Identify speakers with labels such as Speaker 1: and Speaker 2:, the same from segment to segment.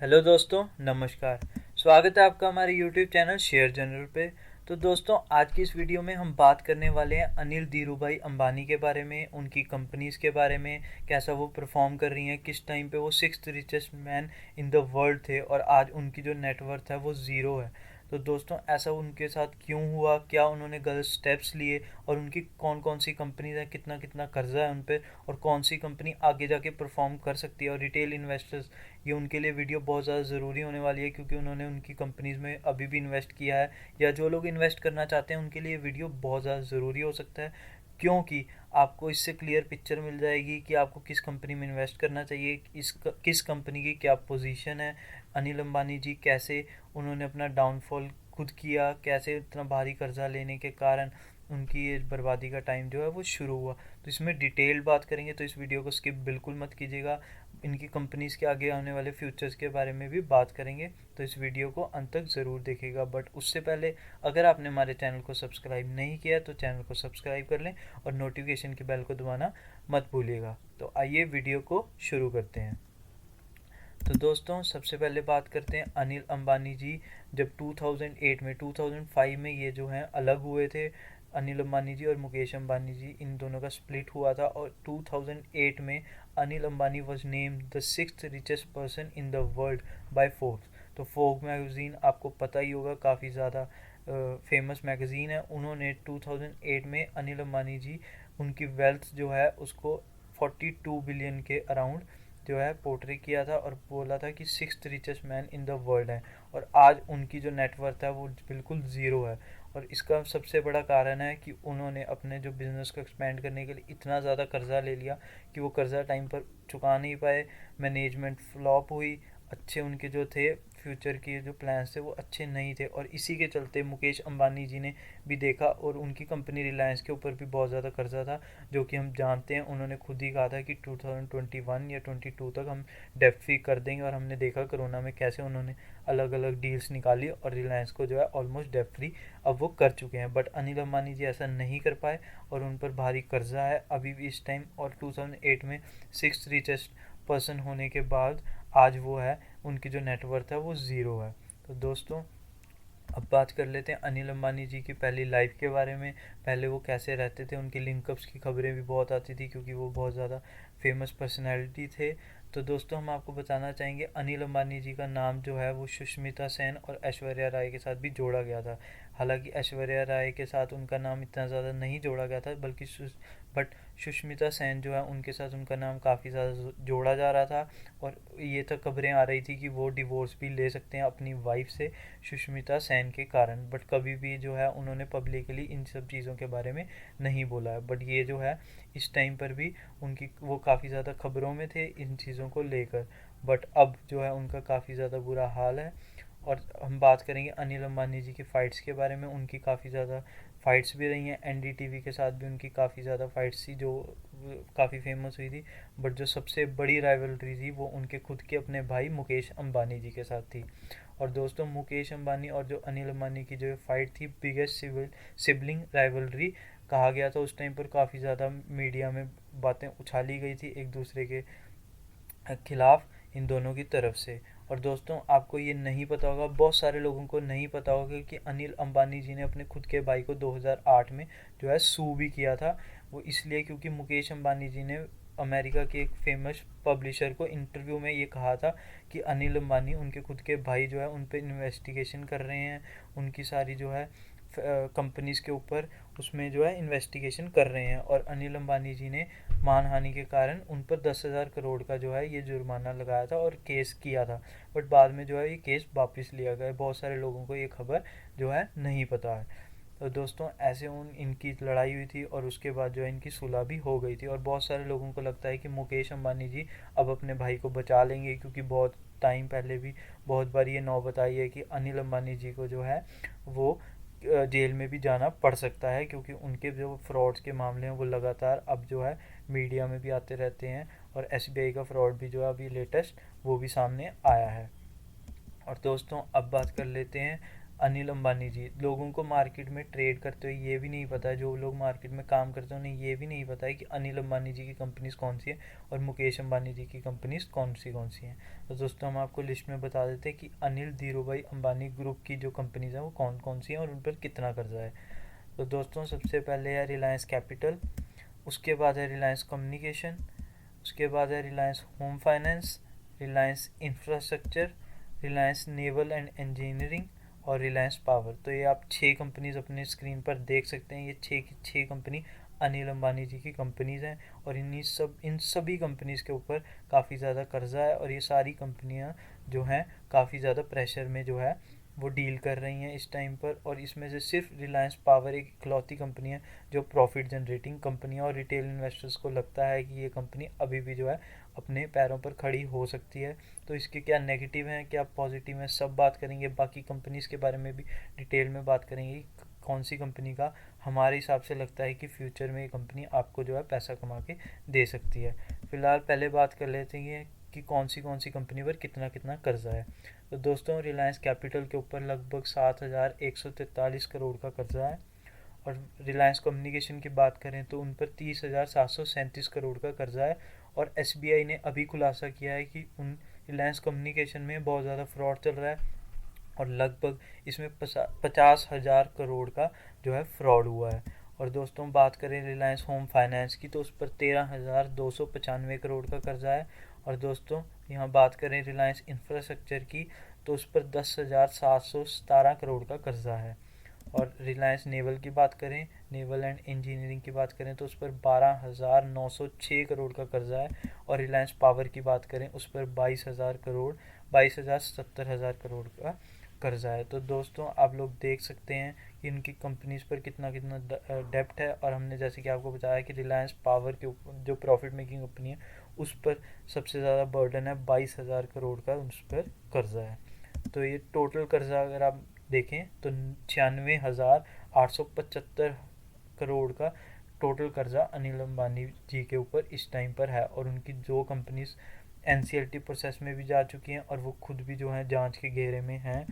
Speaker 1: Hello दोस्तों, नमस्कार। स्वागत है आपका हमारे यूट्यूब चैनल शेयर जनरल पे। तो दोस्तों, आज की इस वीडियो में हम बात करने वाले हैं अनिल धीरूभाई अंबानी के बारे में, उनकी कंपनीज़ के बारे में, कैसा वो परफॉर्म कर रही हैं, किस टाइम पे वो sixth richest man in the world थे और आज उनकी जो नेटवर्थ है वो ज़ीरो है। तो दोस्तों, ऐसा उनके साथ क्यों हुआ, क्या उन्होंने गलत स्टेप्स लिए और उनकी कौन कौन सी कंपनीज हैं, कितना कितना कर्जा है उन पर और कौन सी कंपनी आगे जाके परफॉर्म कर सकती है। और रिटेल इन्वेस्टर्स, ये उनके लिए वीडियो बहुत ज़्यादा ज़रूरी होने वाली है क्योंकि उन्होंने उनकी कंपनीज़ में अभी भी इन्वेस्ट किया है या जो लोग इन्वेस्ट करना चाहते हैं उनके लिए वीडियो बहुत ज़्यादा ज़रूरी हो सकता है, क्योंकि आपको इससे क्लियर पिक्चर मिल जाएगी कि आपको किस कंपनी में इन्वेस्ट करना चाहिए, किस कंपनी की क्या पोजीशन है। अनिल अंबानी जी कैसे उन्होंने अपना डाउनफॉल खुद किया, कैसे इतना भारी कर्जा लेने के कारण उनकी ये बर्बादी का टाइम जो है वो शुरू हुआ। तो इसमें डिटेल्ड बात करेंगे, तो इस वीडियो को स्किप बिल्कुल मत कीजिएगा। इनकी कंपनीज़ के आगे आने वाले फ्यूचर्स के बारे में भी बात करेंगे, तो इस वीडियो को अंत तक ज़रूर देखिएगा। बट उससे पहले अगर आपने हमारे चैनल को सब्सक्राइब नहीं किया तो चैनल को सब्सक्राइब कर लें और नोटिफिकेशन की बेल को दबाना मत भूलिएगा। तो आइए वीडियो को शुरू करते हैं। तो दोस्तों, सबसे पहले बात करते हैं अनिल अंबानी जी। जब 2008 में 2005 में ये जो हैं अलग हुए थे, अनिल अंबानी जी और मुकेश अंबानी जी, इन दोनों का स्प्लिट हुआ था और 2008 में Anil Ambani was named the sixth richest person in the world by Forbes. तो फोर्ब्स मैगज़ीन आपको पता ही होगा, काफ़ी ज़्यादा फेमस मैगज़ीन है। उन्होंने 2008 में अनिल अंबानी जी, उनकी वेल्थ जो है उसको 42 बिलियन के अराउंड जो है पोर्ट्रे किया था और बोला था कि sixth richest man in the world है। और आज उनकी जो नेटवर्थ है वो बिल्कुल ज़ीरो है। और इसका सबसे बड़ा कारण है कि उन्होंने अपने जो बिज़नेस को एक्सपेंड करने के लिए इतना ज़्यादा कर्जा ले लिया कि वो कर्जा टाइम पर चुका नहीं पाए। मैनेजमेंट फ्लॉप हुई, अच्छे उनके जो थे फ्यूचर के जो प्लान्स थे वो अच्छे नहीं थे और इसी के चलते मुकेश अंबानी जी ने भी देखा और उनकी कंपनी रिलायंस के ऊपर भी बहुत ज़्यादा कर्जा था, जो कि हम जानते हैं। उन्होंने खुद ही कहा था कि 2021 या 22 तक हम डेब्ट फ्री कर देंगे और हमने देखा कोरोना में कैसे उन्होंने अलग अलग डील्स निकाली और रिलायंस को जो है ऑलमोस्ट डेब्ट फ्री अब वो कर चुके हैं। बट अनिल अंबानी जी ऐसा नहीं कर पाए और उन पर भारी कर्जा है अभी भी इस टाइम। और 2008 में सिक्स रिचेस्ट पर्सन होने के बाद आज वो है, उनकी जो नेटवर्थ है वो ज़ीरो है। तो दोस्तों, अब बात कर लेते हैं अनिल अंबानी जी की पहली लाइफ के बारे में। पहले वो कैसे रहते थे, उनकी लिंकअप्स की खबरें भी बहुत आती थी क्योंकि वो बहुत ज़्यादा फेमस पर्सनैलिटी थे। तो दोस्तों, हम आपको बताना चाहेंगे अनिल अंबानी जी का नाम जो है वो सुष्मिता सेन और ऐश्वर्या राय के साथ भी जोड़ा गया था। हालांकि ऐश्वर्या राय के साथ उनका नाम इतना ज़्यादा नहीं जोड़ा गया था, बल्कि बट सुष्मिता सेन जो है उनके साथ उनका नाम काफ़ी ज़्यादा जोड़ा जा रहा था। और ये तक खबरें आ रही थी कि वो डिवोर्स भी ले सकते हैं अपनी वाइफ से, सुष्मिता सेन के कारण। बट कभी भी जो है उन्होंने पब्लिकली इन सब चीज़ों के बारे में नहीं बोला है। बट ये जो है इस टाइम पर भी उनकी वो काफ़ी ज़्यादा खबरों में थे इन चीज़ों को लेकर। बट अब जो है उनका काफ़ी ज़्यादा बुरा हाल है। और हम बात करेंगे अनिल अंबानी जी की फ़ाइट्स के बारे में। उनकी काफ़ी ज़्यादा फ़ाइट्स भी रही हैं, एनडीटीवी के साथ भी उनकी काफ़ी ज़्यादा फ़ाइट्स थी जो काफ़ी फेमस हुई थी। बट जो सबसे बड़ी राइवलरी थी वो उनके खुद के अपने भाई मुकेश अंबानी जी के साथ थी। और दोस्तों, मुकेश अंबानी और जो अनिल अंबानी की जो फाइट थी, बिगेस्ट सिबलिंग राइवलरी कहा गया था। उस टाइम पर काफ़ी ज़्यादा मीडिया में बातें उछाली गई थी एक दूसरे के खिलाफ इन दोनों की तरफ से। और दोस्तों, आपको ये नहीं पता होगा, बहुत सारे लोगों को नहीं पता होगा कि अनिल अंबानी जी ने अपने खुद के भाई को 2008 में जो है सू भी किया था। वो इसलिए क्योंकि मुकेश अंबानी जी ने अमेरिका के एक फेमस पब्लिशर को इंटरव्यू में ये कहा था कि अनिल अंबानी उनके खुद के भाई जो है उन पर इन्वेस्टिगेशन कर रहे हैं, उनकी सारी जो है कंपनीज़ के ऊपर उसमें जो है इन्वेस्टिगेशन कर रहे हैं। और अनिल अंबानी जी ने मानहानि के कारण उन पर 10,000 करोड़ का जो है ये जुर्माना लगाया था और केस किया था। बट बाद में जो है ये केस वापस लिया गया। बहुत सारे लोगों को ये खबर जो है नहीं पता है। तो दोस्तों, ऐसे इनकी लड़ाई हुई थी और उसके बाद जो है इनकी सुलह भी हो गई थी। और बहुत सारे लोगों को लगता है कि मुकेश अंबानी जी अब अपने भाई को बचा लेंगे, क्योंकि बहुत टाइम पहले भी बहुत बार ये नौबत आई है कि अनिल अंबानी जी को जो है वो जेल में भी जाना पड़ सकता है, क्योंकि उनके जो फ्रॉड्स के मामले हैं वो लगातार अब जो है मीडिया में भी आते रहते हैं। और एसबीआई का फ्रॉड भी जो है अभी लेटेस्ट वो भी सामने आया है। और दोस्तों, अब बात कर लेते हैं अनिल अंबानी जी, लोगों को मार्केट में ट्रेड करते हुए ये भी नहीं पता है, जो लोग मार्केट में काम करते हैं उन्हें ये भी नहीं पता है कि अनिल अंबानी जी की कंपनीज कौन सी है और मुकेश अंबानी जी की कंपनीज कौन सी हैं। तो दोस्तों हम आपको लिस्ट में बता देते हैं कि अनिल धीरूभाई अंबानी ग्रुप की जो कंपनीज हैं वो कौन कौन सी हैं और उन पर कितना कर्जा है। तो दोस्तों सबसे पहले है रिलायंस कैपिटल, उसके बाद है रिलायंस कम्युनिकेशन, उसके बाद है Reliance home finance, Reliance infrastructure, Reliance naval and engineering और रिलायंस पावर। तो ये आप 6 कंपनीज अपने स्क्रीन पर देख सकते हैं। ये 6 की 6 कंपनी अनिल अंबानी जी की कंपनीज हैं और इन सभी कंपनीज के ऊपर काफ़ी ज़्यादा कर्जा है और ये सारी कंपनियां जो हैं काफ़ी ज़्यादा प्रेशर में जो है वो डील कर रही हैं इस टाइम पर। और इसमें से सिर्फ रिलायंस पावर एक इकलौती कंपनी है जो प्रॉफिट जनरेटिंग कंपनी है और रिटेल इन्वेस्टर्स को लगता है कि ये कंपनी अभी भी जो है अपने पैरों पर खड़ी हो सकती है। तो इसके क्या नेगेटिव हैं क्या पॉजिटिव हैं सब बात करेंगे, बाकी कंपनीज के बारे में भी डिटेल में बात करेंगे, कौन सी कंपनी का हमारे हिसाब से लगता है कि फ्यूचर में ये कंपनी आपको जो है पैसा कमा के दे सकती है। फिलहाल पहले बात कर लेते हैं कि कौन सी कंपनी पर कितना कितना कर्जा है। तो दोस्तों रिलायंस कैपिटल के ऊपर लगभग 7,143 करोड़ का कर्जा है और रिलायंस कम्युनिकेशन की बात करें तो उन पर 30,737 करोड़ का कर्जा है। और एसबीआई ने अभी खुलासा किया है कि उन रिलायंस कम्युनिकेशन में बहुत ज़्यादा फ्रॉड चल रहा है और लगभग इसमें 50,000 करोड़ का जो है फ्रॉड हुआ है। और दोस्तों बात करें रिलायंस होम फाइनेंस की तो उस पर 13,295 करोड़ का कर्जा है। और दोस्तों यहाँ बात करें रिलायंस इंफ्रास्ट्रक्चर की तो उस पर 10,717 करोड़ का कर्जा है। और रिलायंस नेवल की बात करें, नेवल एंड इंजीनियरिंग की बात करें तो उस पर 12,906 करोड़ का कर्जा है। और रिलायंस पावर की बात करें उस पर 22,70 करोड़ का कर्जा है। तो दोस्तों आप लोग देख सकते हैं कि इनकी कंपनीज पर कितना कितना डेप्ट है। और हमने जैसे कि आपको बताया कि रिलायंस पावर के ऊपर जो प्रॉफिट मेकिंग कंपनी है उस पर सबसे ज़्यादा बर्डन है, 22,000 करोड़ का उस पर कर्जा है। तो ये टोटल कर्जा अगर आप देखें तो 96,875 करोड़ का टोटल कर्जा अनिल अंबानी जी के ऊपर इस टाइम पर है। और उनकी जो कंपनीज एनसीएलटी प्रोसेस में भी जा चुकी हैं और वो खुद भी जो हैं जांच के घेरे में हैं।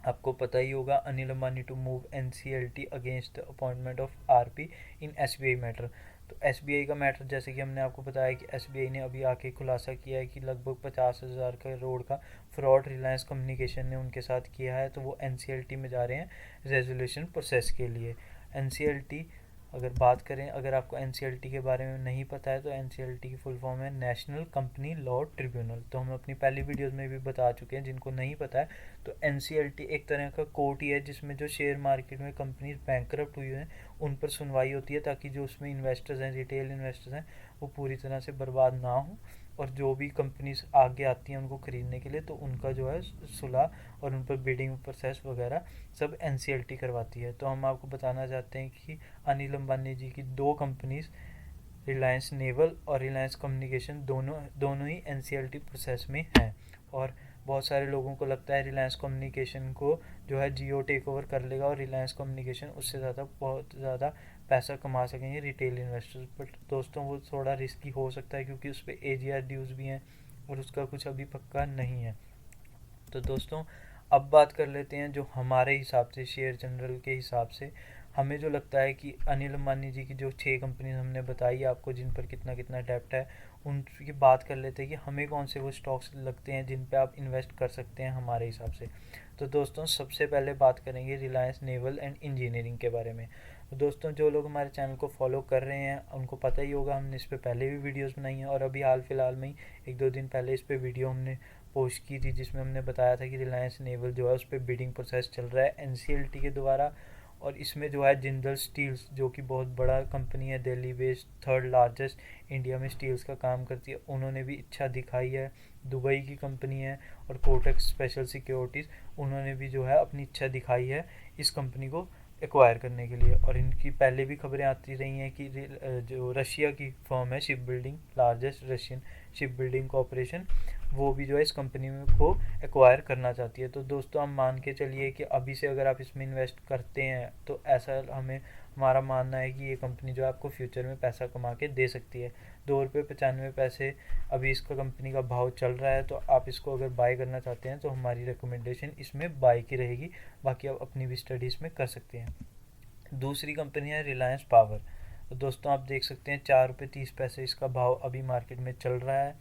Speaker 1: आपको पता ही होगा Anil Ambani to move NCLT against the appointment of RP in SBI matter. तो एसबीआई का मैटर जैसे कि हमने आपको बताया कि एसबीआई ने अभी आके खुलासा किया है कि लगभग 50,000 करोड़ का फ्रॉड रिलायंस कम्युनिकेशन ने उनके साथ किया है। तो वो एनसीएलटी में जा रहे हैं रेजोल्यूशन प्रोसेस के लिए। एनसीएलटी अगर बात करें, अगर आपको एनसीएलटी के बारे में नहीं पता है तो एनसीएलटी की फुल फॉर्म है नेशनल कंपनी लॉ ट्रिब्यूनल। तो हम अपनी पहली वीडियोस में भी बता चुके हैं, जिनको नहीं पता है तो एनसीएलटी एक तरह का कोर्ट ही है जिसमें जो शेयर मार्केट में कंपनीज बैंकरप्ट हुई हैं उन पर सुनवाई होती है ताकि जो उसमें इन्वेस्टर्स हैं, रिटेल इन्वेस्टर्स हैं, वो पूरी तरह से बर्बाद ना हो और जो भी कंपनीज आगे आती हैं उनको ख़रीदने के लिए तो उनका जो है सुलह और उन पर बिडिंग प्रोसेस वगैरह सब एनसीएलटी करवाती है। तो हम आपको बताना चाहते हैं कि अनिल अंबानी जी की 2 कंपनीज रिलायंस नेवल और रिलायंस कम्युनिकेशन दोनों ही एनसीएलटी प्रोसेस में हैं। और बहुत सारे लोगों को लगता है रिलायंस कम्युनिकेशन को जो है जियो टेक ओवर कर लेगा और रिलायंस कम्युनिकेशन उससे ज़्यादा बहुत ज़्यादा पैसा कमा सकेंगे रिटेल इन्वेस्टर्स। बट दोस्तों वो थोड़ा रिस्की हो सकता है क्योंकि उस पर एजीआर ड्यूज़ भी हैं और उसका कुछ अभी पक्का नहीं है। तो दोस्तों अब बात कर लेते हैं जो हमारे हिसाब से शेयर जनरल के हिसाब से हमें जो लगता है कि अनिल अंबानी जी की जो 6 कंपनी हमने बताई आपको जिन पर कितना कितना डेप्ट है उनकी बात कर लेते हैं कि हमें कौन से वो स्टॉक्स लगते हैं जिन पे आप इन्वेस्ट कर सकते हैं हमारे हिसाब से। तो दोस्तों सबसे पहले बात करेंगे रिलायंस नेवल एंड इंजीनियरिंग के बारे में। तो दोस्तों जो लोग हमारे चैनल को फॉलो कर रहे हैं उनको पता ही होगा हमने इस पर पहले भी वीडियोज़ बनाई हैं और अभी हाल फिलहाल में ही 1-2 दिन पहले इस पर वीडियो हमने पोस्ट की थी जिसमें हमने बताया था कि रिलायंस नेवल जो है उस पर बिडिंग प्रोसेस चल रहा है एनसीएलटी के द्वारा। और इसमें जो है जिंदल स्टील्स जो कि बहुत बड़ा कंपनी है, Delhi based 3rd largest India में स्टील्स का काम करती है, उन्होंने भी इच्छा दिखाई है। दुबई की कंपनी है और कोटक स्पेशल सिक्योरिटीज़ उन्होंने भी जो है अपनी इच्छा दिखाई है इस कंपनी को एक्वायर करने के लिए। और इनकी पहले भी खबरें आती रही हैं कि जो रशिया की फर्म है ship building, largest Russian ship building corporation, वो भी जो है इस कंपनी में को एक्वायर करना चाहती है। तो दोस्तों, हम मान के चलिए कि अभी से अगर आप इसमें इन्वेस्ट करते हैं तो ऐसा हमारा मानना है कि ये कंपनी जो है आपको फ्यूचर में पैसा कमा के दे सकती है। 2 रुपये 95 पैसे अभी इसका कंपनी का भाव चल रहा है। तो आप इसको अगर बाय करना चाहते हैं तो हमारी रिकमेंडेशन इसमें बाय की रहेगी। बाकी आप अपनी भी स्टडी इसमें कर सकते हैं। दूसरी कंपनी है रिलायंस पावर। तो दोस्तों, आप देख सकते हैं 4 रुपये 30 पैसे इसका भाव अभी मार्केट में चल रहा है।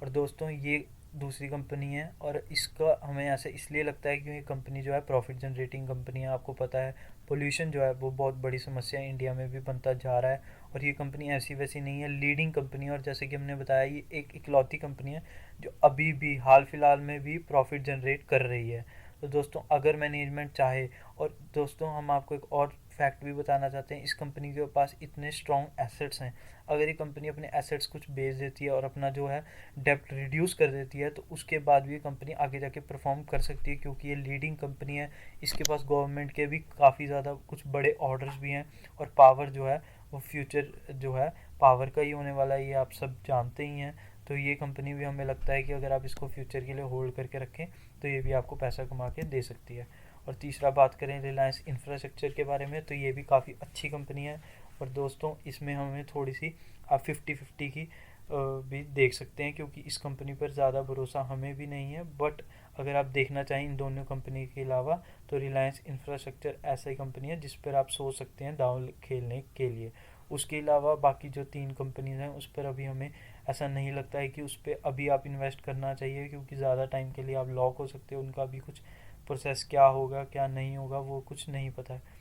Speaker 1: और दोस्तों, ये दूसरी कंपनी है और इसका हमें ऐसा इसलिए लगता है क्योंकि ये कंपनी जो है प्रॉफिट जनरेटिंग कंपनी है। आपको पता है पोल्यूशन जो है वो बहुत बड़ी समस्या इंडिया में भी बनता जा रहा है, और ये कंपनी ऐसी वैसी नहीं है, लीडिंग कंपनी है। और जैसे कि हमने बताया, ये एक इकलौती कंपनी है जो अभी भी हाल फिलहाल में भी प्रॉफिट जनरेट कर रही है। तो दोस्तों, अगर मैनेजमेंट चाहे, और दोस्तों हम आपको एक और फैक्ट भी बताना चाहते हैं, इस कंपनी के पास इतने स्ट्रॉन्ग एसेट्स हैं। अगर ये कंपनी अपने एसेट्स कुछ बेच देती है और अपना जो है डेप्ट रिड्यूस कर देती है तो उसके बाद भी ये कंपनी आगे जाके परफॉर्म कर सकती है, क्योंकि ये लीडिंग कंपनी है। इसके पास गवर्नमेंट के भी काफ़ी ज़्यादा कुछ बड़े ऑर्डर्स भी हैं, और पावर जो है वो फ्यूचर जो है पावर का ही होने वाला है, ये आप सब जानते ही हैं। तो ये कंपनी भी हमें लगता है कि अगर आप इसको फ्यूचर के लिए होल्ड करके रखें तो ये भी आपको पैसा कमा के दे सकती है। और तीसरा बात करें रिलायंस इंफ्रास्ट्रक्चर के बारे में, तो ये भी काफ़ी अच्छी कंपनी है। और दोस्तों, इसमें हमें थोड़ी सी आप 50-50 की भी देख सकते हैं, क्योंकि इस कंपनी पर ज़्यादा भरोसा हमें भी नहीं है। बट अगर आप देखना चाहें इन दोनों कंपनी के अलावा, तो रिलायंस इंफ्रास्ट्रक्चर ऐसा ही कंपनी है जिस पर आप सोच सकते हैं दांव खेलने के लिए। उसके अलावा बाकी जो 3 कंपनीज हैं उस पर अभी हमें ऐसा नहीं लगता है कि उस पर अभी आप इन्वेस्ट करना चाहिए, क्योंकि ज़्यादा टाइम के लिए आप लॉक हो सकते हो। उनका भी कुछ प्रोसेस क्या होगा क्या नहीं होगा वो कुछ नहीं पता है।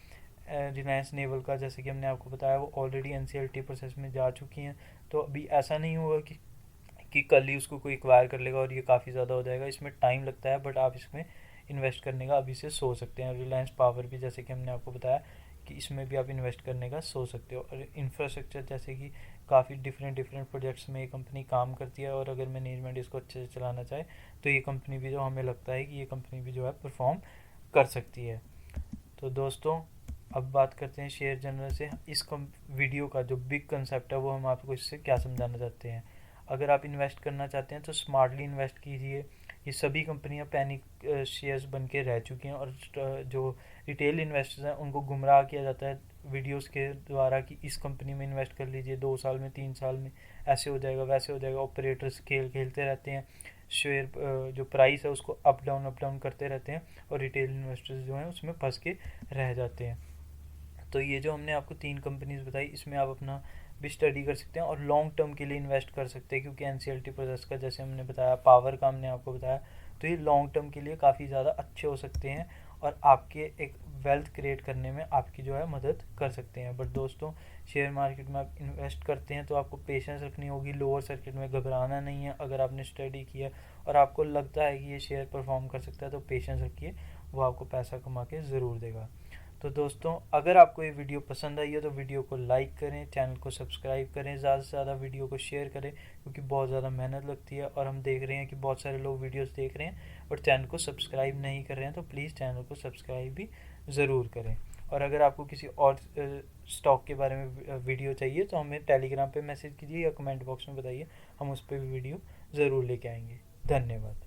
Speaker 1: रिलायंस नेवल का जैसे कि हमने आपको बताया, वो ऑलरेडी NCLT प्रोसेस में जा चुकी हैं। तो अभी ऐसा नहीं होगा कि कल ही उसको कोई एक्वायर कर लेगा और ये काफ़ी ज़्यादा हो जाएगा। इसमें टाइम लगता है, बट आप इसमें इन्वेस्ट करने का अभी से सोच सकते हैं। रिलायंस पावर भी जैसे कि हमने आपको बताया कि इसमें भी आप इन्वेस्ट करने का सोच सकते हो। और इंफ्रास्ट्रक्चर जैसे कि काफ़ी डिफरेंट प्रोजेक्ट्स में ये कंपनी काम करती है, और अगर मैनेजमेंट इसको अच्छे से चलाना चाहे तो ये कंपनी भी जो हमें लगता है कि ये कंपनी भी जो है परफॉर्म कर सकती है। तो दोस्तों, अब बात करते हैं शेयर जनरल से। इस वीडियो का जो बिग कंसेप्ट है वो हम आपको इससे क्या समझाना चाहते हैं। अगर आप इन्वेस्ट करना चाहते हैं तो स्मार्टली इन्वेस्ट कीजिए। ये सभी कंपनियां पैनिक शेयर्स बन के रह चुकी हैं, और जो रिटेल इन्वेस्टर्स हैं उनको गुमराह किया जाता है वीडियोस के द्वारा कि इस कंपनी में इन्वेस्ट कर लीजिए, 2 साल में 3 साल में ऐसे हो जाएगा वैसे हो जाएगा। ऑपरेटर्स खेलते रहते हैं, शेयर जो प्राइस है उसको अप डाउन करते रहते हैं, और रिटेल इन्वेस्टर्स जो हैं उसमें फंस के रह जाते हैं। तो ये जो हमने आपको 3 कंपनीज बताई, इसमें आप अपना भी स्टडी कर सकते हैं और लॉन्ग टर्म के लिए इन्वेस्ट कर सकते हैं, क्योंकि NCLT प्रोसेस का जैसे हमने बताया, पावर का हमने आपको बताया, तो ये लॉन्ग टर्म के लिए काफ़ी ज़्यादा अच्छे हो सकते हैं और आपके एक वेल्थ क्रिएट करने में आपकी जो है मदद कर सकते हैं। बट दोस्तों, शेयर मार्केट में आप इन्वेस्ट करते हैं तो आपको पेशेंस रखनी होगी, लोअर सर्किट में घबराना नहीं है। अगर आपने स्टडी किया और आपको लगता है कि ये शेयर परफॉर्म कर सकता है तो पेशेंस रखिए, वो आपको पैसा कमा के ज़रूर देगा। तो दोस्तों, अगर आपको ये वीडियो पसंद आई हो तो वीडियो को लाइक करें, चैनल को सब्सक्राइब करें, ज़्यादा से ज़्यादा वीडियो को शेयर करें, क्योंकि बहुत ज़्यादा मेहनत लगती है और हम देख रहे हैं कि बहुत सारे लोग वीडियोस देख रहे हैं और चैनल को सब्सक्राइब नहीं कर रहे हैं। तो प्लीज़ चैनल को सब्सक्राइब भी ज़रूर करें। और अगर आपको किसी और स्टॉक के बारे में वीडियो चाहिए तो हमें टेलीग्राम पर मैसेज कीजिए या कमेंट बॉक्स में बताइए, हम उस पर भी वीडियो ज़रूर लेके आएंगे। धन्यवाद।